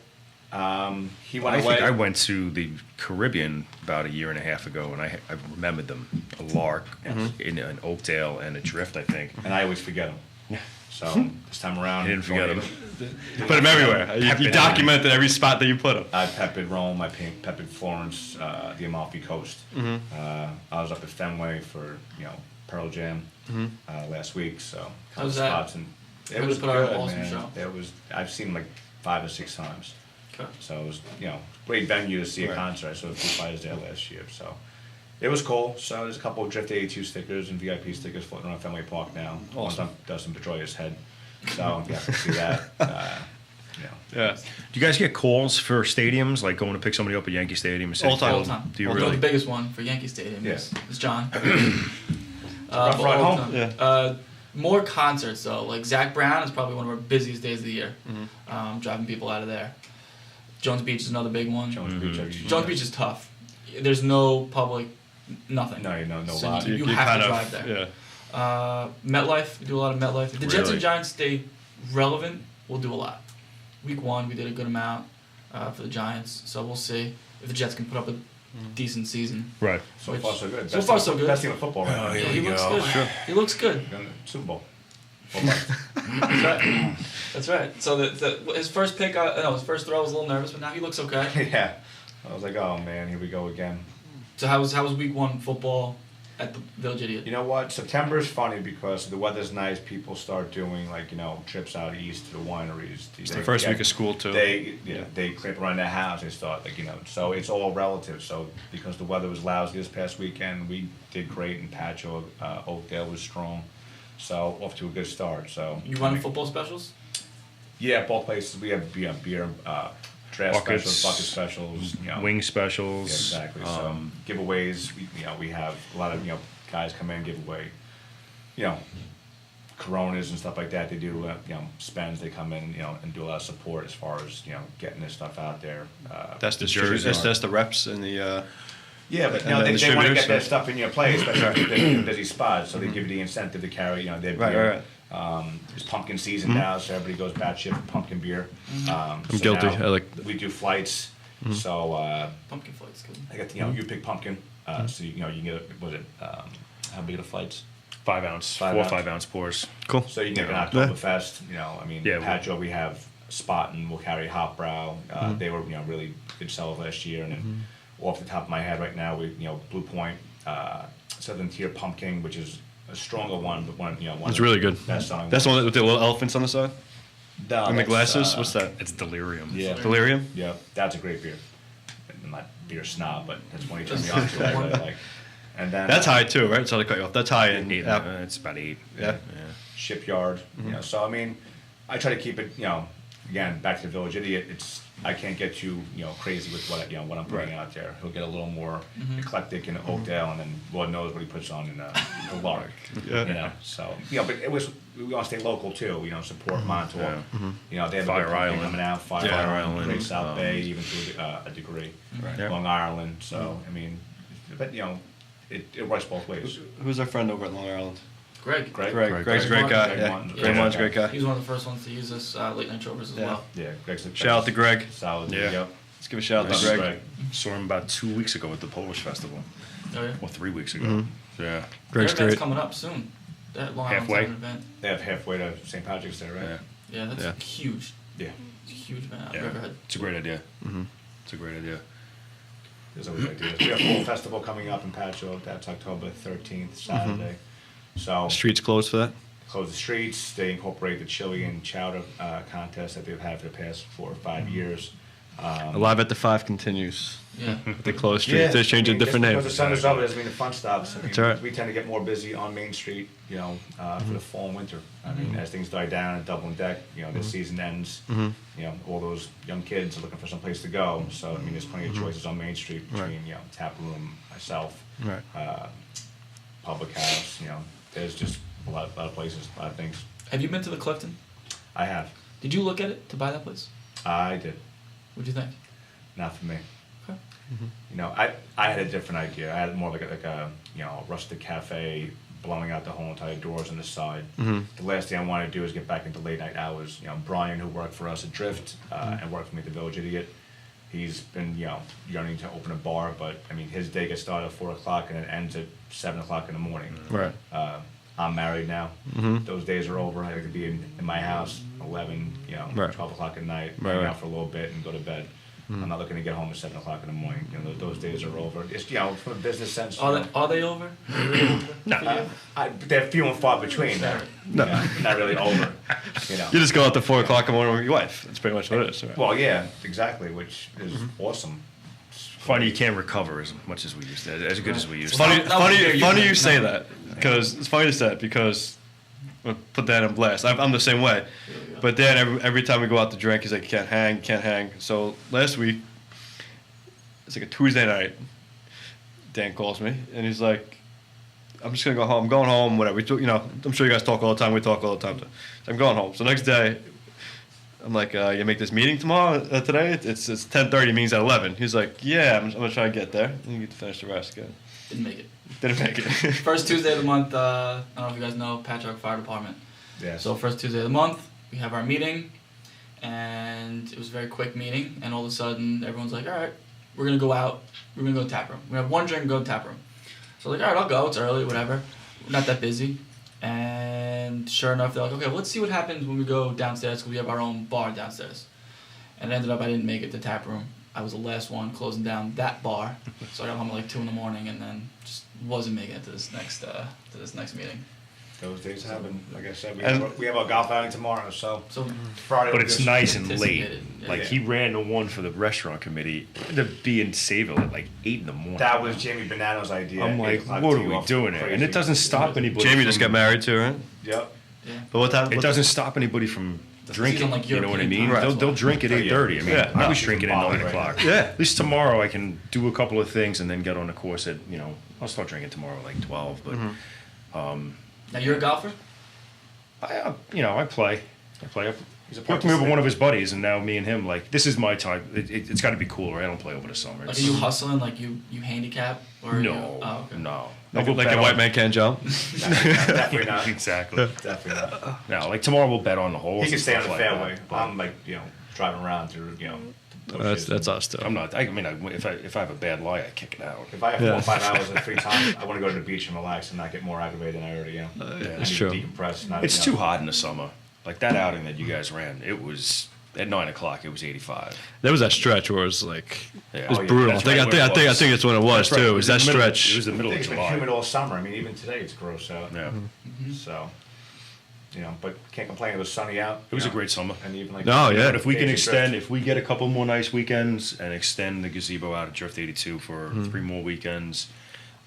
he went I away. think I went to the Caribbean about a year and a half ago, and I remembered them. A Lark in an Oakdale and a Drift, I think. and I always forget them. So this time around, I didn't forget going- them. You put them everywhere. You documented every spot that you put them. I peppered Rome. I peppered Florence, the Amalfi Coast. I was up at Fenway for Pearl Jam last week. So couple How's that? spots and it Way was to put on an good, awesome man. show. It was. I've seen like 5 or 6 times. Okay. So it was great venue to see a Right. concert. I saw the Foo Fighters there last year. So it was cool. So there's a couple of Drift 82 stickers and VIP stickers floating around Fenway Park now. Awesome. One Dustin Pedroia's head. So you have to see that. Yeah. Do you guys get calls for stadiums, like going to pick somebody up at Yankee Stadium? And All time. All the time. Do you Although really? the biggest one for Yankee Stadium Yes. is John. Rough But ride all the home? time. Yeah. More concerts though. Like Zach Brown is probably one of our busiest days of the year. Mm-hmm. Driving people out of there. Jones Beach is another big one. Jones Beach. Jones Beach is tough. There's no public, nothing. No, no So lot. you have kind to of- drive there. Yeah. MetLife, we do a lot of MetLife. If the Jets Really? and Giants stay relevant, we'll do a lot. Week 1, we did a good amount for the Giants, so we'll see if the Jets can put up a decent season. Right. So Which- far, so good. so far, so good. Best team of football right now. Yeah, he we looks go. good. Sure. He looks good. Going to Super Bowl. That's right. That's right. So his first pick, his first throw was a little nervous, but now he looks okay. Yeah. I was like, oh man, here we go again. So how was week 1 football at the Village Idiot? You know what? September is funny because the weather's nice. People start doing trips out east to the wineries. It's the first week of school too. They creep around their house. They start so it's all relative. So because the weather was lousy this past weekend, we did great in Patchogue. Oakdale was strong, so off to a good start. So You running football specials? Yeah, both places we have beer, draft Buckets, specials, bucket specials, Wing Yeah, specials. exactly. So giveaways, we have a lot of guys come in and give away, Coronas and stuff like that. They do spends. They come in and do a lot of support as far as getting this stuff out there. That's the Distributors jerseys. are- That's the reps and the. Yeah, but And then they want to distributors, get their so- stuff in your place, especially if they're in busy spots. So they give you the incentive to carry their Right, beer. right, It's pumpkin season now, so everybody goes batshit for pumpkin beer. I'm guilty. I like- We do flights, so Pumpkin flight's good. I got you pick pumpkin, so you can get how big are the flights? 5 ounce, 5 4 ounce. 5 ounce pours. Cool. So you can get an Yeah. Oktoberfest. Yeah, Patcho we have Spot and we'll carry Hot Brow. They were really good sellers last year, and then off the top of my head right now we Blue Point, Southern Tier Pumpkin, which is a stronger one, but one one. It's of really the good. Best selling. That's the one with the little elephants on the side No, and the that's, glasses. What's that? It's delirium. Yeah. Delirium. Yeah, that's a great beer. I'm not beer snob, but that's one you turn me on to. I really like. And then That's high too, right? Sorry to cut you off. That's high in. Eight, it's about 8. Yeah. Shipyard. So I mean, I try to keep it. Again, back to the Village Idiot. I can't get too crazy with what what I'm putting out there. He'll get a little more eclectic in Oakdale, and then Lord knows what he puts on in the Lark. Yeah. So but we want to stay local too. Support Montauk. They have a Fire good pumpkin Island. coming out. Fire Fire Island, Island, Great South Bay, even to a degree. Yeah. Long Island. So I mean, but it works both ways. Who's our friend over at Long Island? Greg. Greg. Greg's a great guy. Greg Yeah. Martin's a Greg Martin's a great guy. He was one of the first ones to use this late night trovers as Yeah. well. Yeah, Greg's Shout out to Greg. Solid. Yeah. Yep. Let's give a shout out Nice. to Greg. Greg. Saw him about 2 weeks ago at the Polish Festival. Oh yeah. Or 3 weeks ago. Yeah. Greg's Their event's great. coming up soon. That Long Island's Halfway? having an event. They have halfway to St. Patrick's Day, right? Yeah. Yeah, that's Yeah. huge. Yeah. It's a huge event. I've Yeah. never had. It's a great idea. It's a great idea. There's always ideas. We have a full festival coming up in Patchogue. That's October 13th, Saturday. So Streets closed for that. close the streets. They incorporate the chili and chowder contest that they've had for the past 4 or 5 years. Alive at the 5 continues. Yeah. The close street. They change a different name. Because the sun is up, it doesn't mean the fun stops. I mean, That's right. we tend to get more busy on Main Street, for the fall and winter. I mean, as things die down at Dublin Deck, the season ends. All those young kids are looking for some place to go. So I mean, there's plenty of choices on Main Street between tap room, myself, public house. There's just a lot of places, a lot of things. Have you been to the Clifton? I have. Did you look at it to buy that place? I did. What'd you think? Not for me. Okay. I had a different idea. I had more like a rustic cafe, blowing out the whole entire doors on the side. The last thing I want to do is get back into late night hours. Brian, who worked for us at Drift and worked for me at the Village Idiot, he's been yearning to open a bar, but I mean his day gets started at 4 o'clock and it ends at 7 o'clock in the morning. Right. I'm married now. Those days are over. I like to be in my house 11, 12 o'clock at night, hang out for a little bit and go to bed. I'm not looking to get home at 7 o'clock in the morning. Those days are over. It's from a business sense. Are they over? No, they're few and far between. Not really over. You just go out to 4 o'clock in the morning with your wife. That's pretty much what it is. Right? Well, yeah, exactly, which is awesome. Funny you can't recover as much as we used to, as good as we used to. Funny you say that, because it's funny to say that, because I'll put that on blast. I'm the same way. But then every time we go out to drink, he's like, can't hang. So last week, it's like a Tuesday night, Dan calls me, and he's like, I'm just going to go home. I'm going home, whatever. I'm sure you guys talk all the time. We talk all the time. So I'm going home. So next day, I'm like, you make this meeting today? It's 10:30, meetings at 11. He's like, yeah, I'm going to try to get there. And you get to finish the rest again. Didn't make it. Didn't make it. First Tuesday of the month, I don't know if you guys know, Patchogue Fire Department. Yeah. So first Tuesday of the month, we have our meeting, and it was a very quick meeting, and all of a sudden, everyone's like, all right, we're going to go out. We're going to go to tap room. We have one drink and go to tap room. So like, all right, I'll go. It's early, whatever. We're not that busy. And sure enough, they're like, okay, well, let's see what happens when we go downstairs, because we have our own bar downstairs. And it ended up I didn't make it to tap room. I was the last one closing down that bar. So I got home at like 2 in the morning, and then just wasn't making it to this next meeting. Those days happen. Like I said, we have our golf outing tomorrow, so Friday. But it's nice and late. Yeah. Like he ran the one for the restaurant committee to be in Sayville at like 8 in the morning. That was Jamie Bonanno's idea. I'm like, what are we doing here? And it doesn't stop anybody. Jamie just got married too, right? Yep. Yeah. But what time? It doesn't stop anybody from drinking. Like you know what I mean? European They'll drink at 8:30. I mean, I was drinking at 9 o'clock. Yeah. At least tomorrow I can do a couple of things and then get on the course at I'll start drinking tomorrow at like 12. But Now you're a golfer? I play. He's hooked me up with one of his buddies, and now me and him, like, this is my time. It's got to be cool, right? I don't play over the summer. Like, are you hustling? Like you handicap? Or No. Okay. No. Like a white man can't jump? Definitely not. Exactly. Definitely not. No, like tomorrow we'll bet on the holes. He can and stay on stuff the like fairway. that, but I'm like driving around through That's us too. I'm not. I mean, if I have a bad lie, I kick it out. If I have 4 or 5 hours of free time, I want to go to the beach and relax and not get more aggravated than I already am. That's I need true. to decompress. Not, It's too hot in the summer. Like that outing that you guys ran, it was at 9 o'clock. It was 85. There was that stretch where it was like it was Oh, yeah, brutal. that's I right where it think was. that's when it was That's right. too. It It was that in the middle- stretch. It was the middle of It's been July. humid all summer. I mean, even today it's gross out. Yeah. So, but can't complain. It was sunny out. It was a great summer. And even like No, yeah. But if we can Daisy extend, Drift. if we get a couple more nice weekends and extend the gazebo out at Drift 82 for 3 more weekends,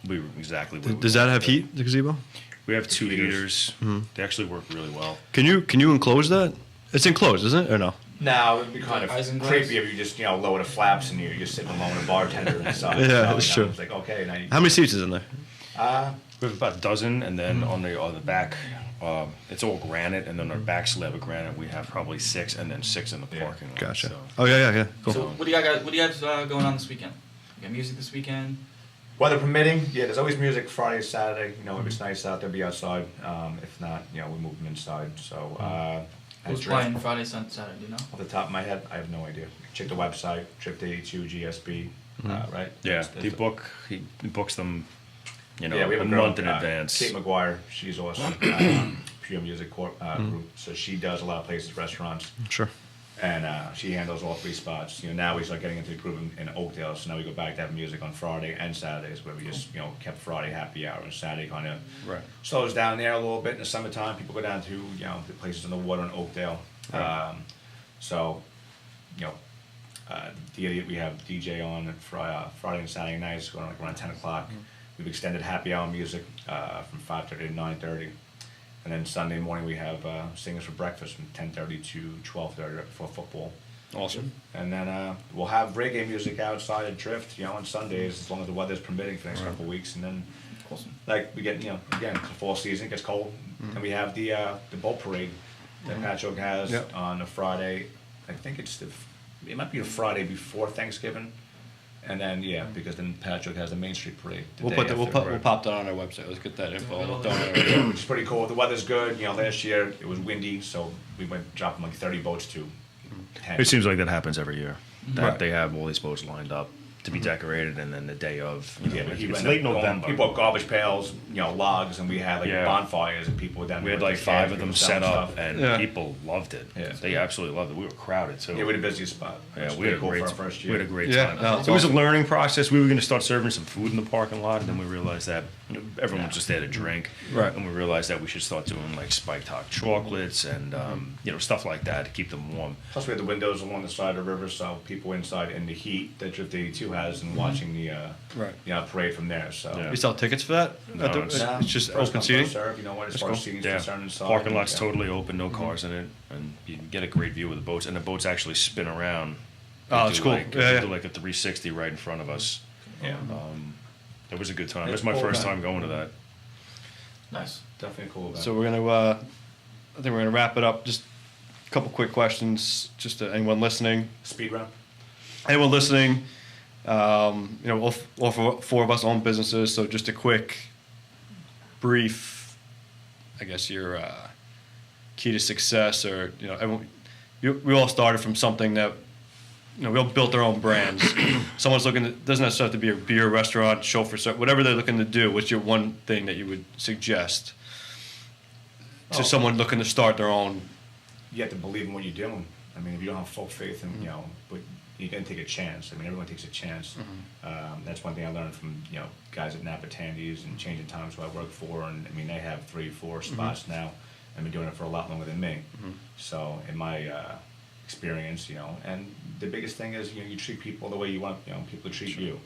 we exactly. Where we Does that want have it. heat, the gazebo? We have 2 heaters. heaters. They actually work really well. Can you enclose that? It's enclosed, isn't it? Or no? Now it'd be kind of Isinglass? creepy if you just lower the flaps and you're just sitting alone with a bartender inside. Yeah, So, that's true. It's like okay, now you. How many seats is in there? We have about a dozen, and then on the back, it's all granite, and then our back slab of granite, we have probably 6, and then 6 in the Yeah. parking lot. Gotcha. So. Oh yeah. Cool. So what do you guys going on this weekend? You got music this weekend? Weather permitting, yeah. There's always music Friday, Saturday. If it's nice out there, be outside. If not, we move them inside. So. Who's playing Friday, Saturday? Do you know? Off the top of my head, I have no idea. Check the website, Trip 82 GSB, right? Yeah, That's he books them, Yeah, we have a a girl, month in advance. Kate McGuire, she's awesome. Pure Music Corp, group. So she does a lot of places, restaurants, Sure. and she handles all 3 spots. Now we start getting into the group in Oakdale, so now we go back to have music on Friday and Saturdays, where we just kept Friday happy hour and Saturday kind of Right. slows down there a little bit in the summertime. People go down to the places on the water in Oakdale. Right. So we have DJ on Friday and Saturday nights, going like around 10 o'clock. We've extended happy hour music from 5:30 to 9:30. And then Sunday morning we have singers for breakfast from 10:30 to 12:30 right before football. Awesome. And then we'll have reggae music outside at Drift, on Sundays as long as the weather's permitting for the next couple of weeks. And then, like we get, again, it's the fall season, it gets cold, and we have the boat parade that Patchogue has on a Friday. I think it might be the Friday before Thanksgiving. And then because then Patchogue has the Main Street parade. We'll pop that on our website. Let's get that info. Which is pretty cool. The weather's good. Last year it was windy, so we went dropping like 30 boats to 10. It seems like that happens every year. That Right. they have all these boats lined up to be decorated, and then the day of, But it's late November. People have garbage pails, logs, and we had like Yeah. bonfires, and people would then. We had like 5 of them set up, and Yeah. people loved it. Yeah. They absolutely loved it. We were crowded too. Yeah, we're the busiest spot. Yeah, It's we had a pretty cool great for our first we year. had a great Yeah, time. no, it's It was a awesome. learning process. We were going to start serving some food in the parking lot, and then we realized that everyone was just there to drink. Right. And we realized that we should start doing like spiked hot chocolates and stuff like that to keep them warm. Plus, we had the windows along the side of the river, so people inside in the heat that Drift 82 has, and watching the Right. parade from there. So Yeah. You sell tickets for that? No, It's just first open come, seating? first serve, as far as seating is Yeah, concerned inside. parking lot's Yeah. totally open, no cars in it, and you can get a great view of the boats. And the boats actually spin around. Oh, They that's do cool. Like, Yeah, they yeah. do like a 360 right in front of us. Yeah, It was a good time. It It's was my cool, first man. time going to that. Nice. definitely cool. So we're gonna, I think we're gonna wrap it up. Just a couple quick questions, just to anyone listening. Speed round. Anyone listening, all 4 of us own businesses, so just a quick, brief, I guess your key to success, or we all started from something that, we all built our own brands. Someone's looking to, doesn't necessarily have to be a beer restaurant, chauffeur, whatever they're looking to do. What's your one thing that you would suggest to someone looking to start their own? You have to believe in what you're doing. I mean, if you don't have full faith in, but you can take a chance. I mean, everyone takes a chance. That's one thing I learned from, guys at Napa Tandy's and Changing Times who I work for. And I mean, they have 3, 4 spots now. I've been doing it for a lot longer than me. So in my experience, and the biggest thing is, you treat people the way you want, people to treat you.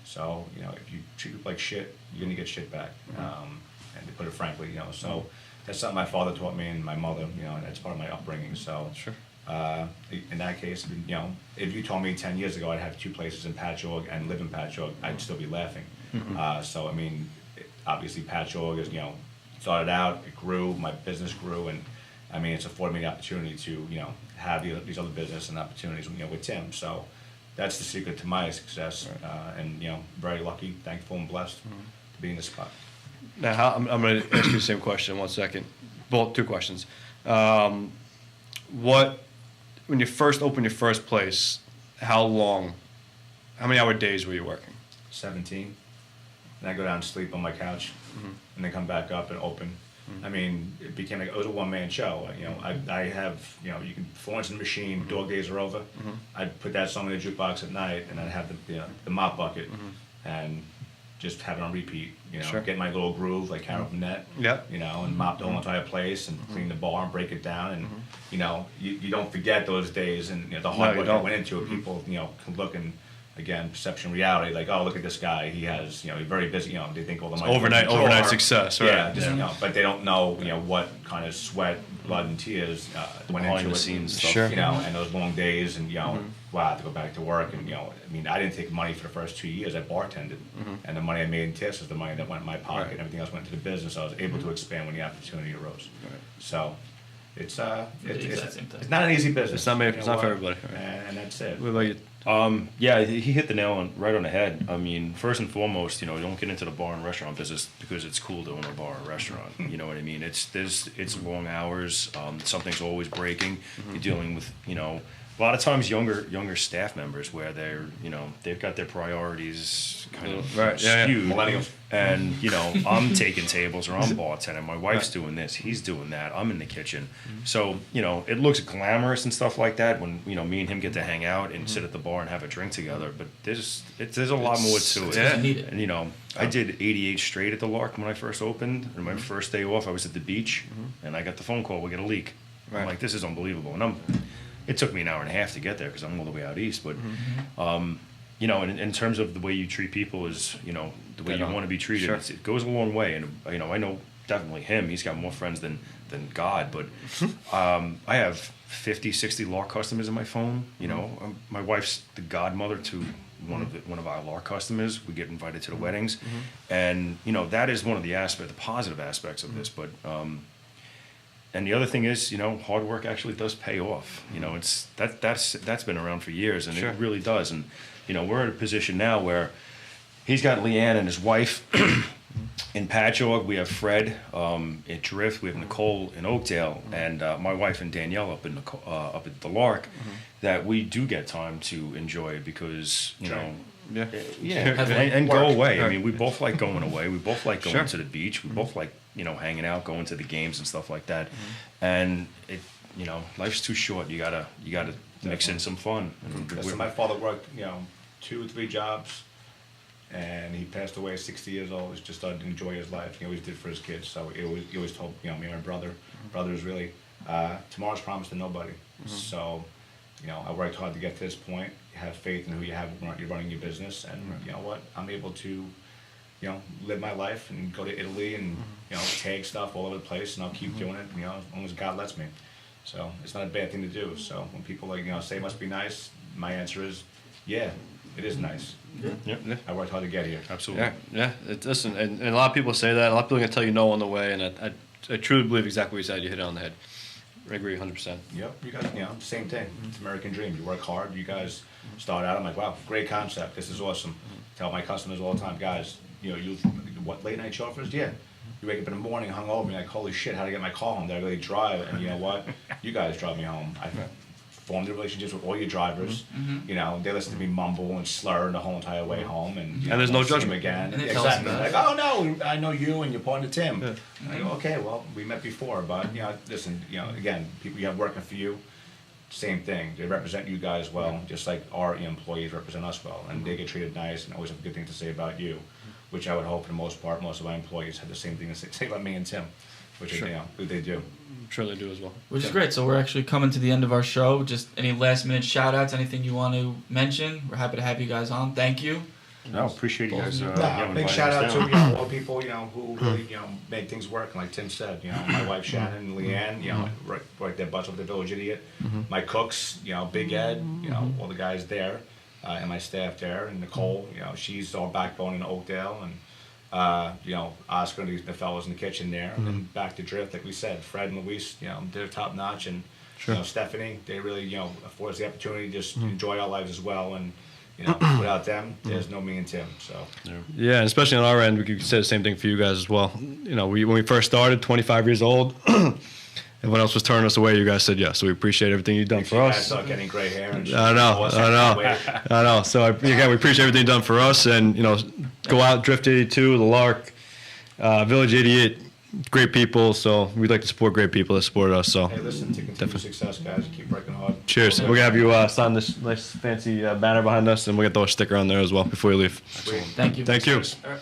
So, if you treat people like shit, you're gonna get shit back. And to put it frankly, so that's something my father taught me and my mother, and that's part of my upbringing. So, Sure. In that case, if you told me 10 years ago I'd have 2 places in Patchogue and live in Patchogue, I'd still be laughing. So, I mean, obviously Patchogue is, started out, it grew, my business grew, and I mean, it's afforded me the opportunity to, have these other business and opportunities, with Tim. So that's the secret to my success. And, very lucky, thankful, and blessed to be in this spot. Now, I'm going to ask you the same question in 1 second. Well, 2 questions. When you first opened your first place, how many hour days were you working? 17. And I go down and sleep on my couch, and then come back up and open. I mean, it became it was a one-man show. I have, you can Florence and the Machine, Dog Days Are Over. I'd put that song in the jukebox at night, and I'd have the mop bucket, and just have it on repeat. Sure. Get my little groove like Carol Burnett. Yep. And mop the whole entire place and clean the bar and break it down, and you don't forget those days and the hard you work that don't. went into it. People can look and. Again, perception, reality. Like, oh, look at this guy. He has, he's very busy. They think all the money. Overnight success, right? Yeah, just, but they don't know, what kind of sweat, blood, and tears went Behind into the it. scenes stuff. Sure. And those long days, and wow, I have to go back to work, and I mean, I didn't take money for the first 2 years. I bartended, and the money I made in tips is the money that went in my pocket. Right. Everything else went to the business. I was able to expand when the opportunity arose. Right. So. It's the exact same thing. it's not an easy business. It's not You for know what? everybody. Right. And that's it. What about you? Yeah, he hit the nail right on the head. I mean, first and foremost, don't get into the bar and restaurant business because it's cool to own a bar or restaurant. You know what I mean? It's long hours. Something's always breaking. You're dealing with a lot of times younger staff members where they've got their priorities kind of Right, yeah, yeah. skewed. Millennials. And I'm taking tables or I'm bartending. My wife's doing this. He's doing that. I'm in the kitchen. So it looks glamorous and stuff like that when me and him get to hang out and sit at the bar and have a drink together. But there's a lot more to it. Yeah. You need it. And I did 88 straight at the Lark when I first opened. And my first day off, I was at the beach, and I got the phone call. We got a leak. Right. I'm like, this is unbelievable. And I'm It took me an hour and a half to get there because I'm all the way out east. But you know, in terms of the way you treat people is, you know, the way you want to be treated. Sure. It goes a long way. And you know, I know definitely him. He's got more friends than God. But I have 50, 60 Lark customers in my phone. You know, my wife's the godmother to one of our Lark customers. We get invited to the weddings, and you know, that is one of the positive aspects of this. But and the other thing is, you know, hard work actually does pay off. You know, that's been around for years, and Sure. it really does. And you know, we're in a position now where he's got Leanne and his wife in Patchogue. We have Fred at Drift. We have Nicole in Oakdale, and my wife and Danielle up at the Lark. That we do get time to enjoy because you know. Yeah. And go away. I Right. mean, we both like going away. We both like going Sure. to the beach. We both like, you know, hanging out, going to the games and stuff like that. And it, you know, life's too short. You gotta mix in some fun. And Listen, my father worked, you know, 2 or 3 jobs, and he passed away at 60 years old. He just started to enjoy his life. He always did for his kids. So he always told, you know, me and my brother is really, tomorrow's promised to nobody. So, you know, I worked hard to get to this point. Have faith in who you have. You're running your business, and you know what? I'm able to, you know, live my life and go to Italy and you know, tag stuff all over the place, and I'll keep doing it. You know, as long as God lets me. So it's not a bad thing to do. So when people like, you know, say it must be nice, my answer is, yeah, it is nice. Yeah. I worked hard to get here. Absolutely. Yeah. Listen, and a lot of people say that. A lot of people are gonna tell you no on the way, and I truly believe exactly what you said. You hit it on the head. I agree 100%. Yep, you guys, you know, same thing. It's American dream. You work hard. You guys start out. I'm like, wow, great concept. This is awesome. Tell my customers all the time, guys. You know, what late night shoppers? Yeah. You wake up in the morning, hungover, and you're like, holy shit, how to get my car home? Did I really drive? And you know what? You guys drive me home. I formed relationships with all your drivers. You know, they listen to me mumble and slur the whole entire way home, and you know, there's no see 'em judgment. again. And they tell us Exactly. about it. Like, oh no, I know you, and you're pointing to Tim. And I go, okay, well, we met before, but you know, listen, you know, again, people you have working for you. Same thing. They represent you guys well, just like our employees represent us well, and they get treated nice and always have good things to say about you, which I would hope for the most part, most of my employees have the same thing to say about me and Tim, which is, you know, who they do. I'm sure they do as well. Which is great. So we're actually coming to the end of our show. Just any last minute shout outs, anything you want to mention? We're happy to have you guys on. Thank you. No, appreciate you guys. Big shout out to, you know, all the people, you know, who really, you know, make things work. And like Tim said, you know, my wife Shannon and Leanne, you know, right their butts with the Village Idiot. My cooks, you know, Big Ed, you know, all the guys there, and my staff there, and Nicole, you know, she's our backbone in Oakdale, and you know, Oscar and the fellows in the kitchen there, and then back to Drift, like we said, Fred and Luis, you know, they're top notch, and you know, Stephanie, they really, you know, afford us the opportunity to just enjoy our lives as well, and you know, without them, there's no me and Tim. So Yeah, and especially on our end, we could say the same thing for you guys as well. You know, when we first started, 25 years old, everyone else was turning us away. You guys said yes, so we appreciate everything you've done for you guys us. start getting gray hair. And I know. So again, we appreciate everything you've done for us, and you know, go out, Drift 82, the Lark, Village Idiot, great people. So we'd like to support great people that support us. So Hey, listen, to continue success, guys. Keep working hard. cheers. We're gonna have you sign this nice fancy banner behind us, and we'll get the sticker on there as well before you leave. Sweet. Thank you. Thank you. Thanks, guys.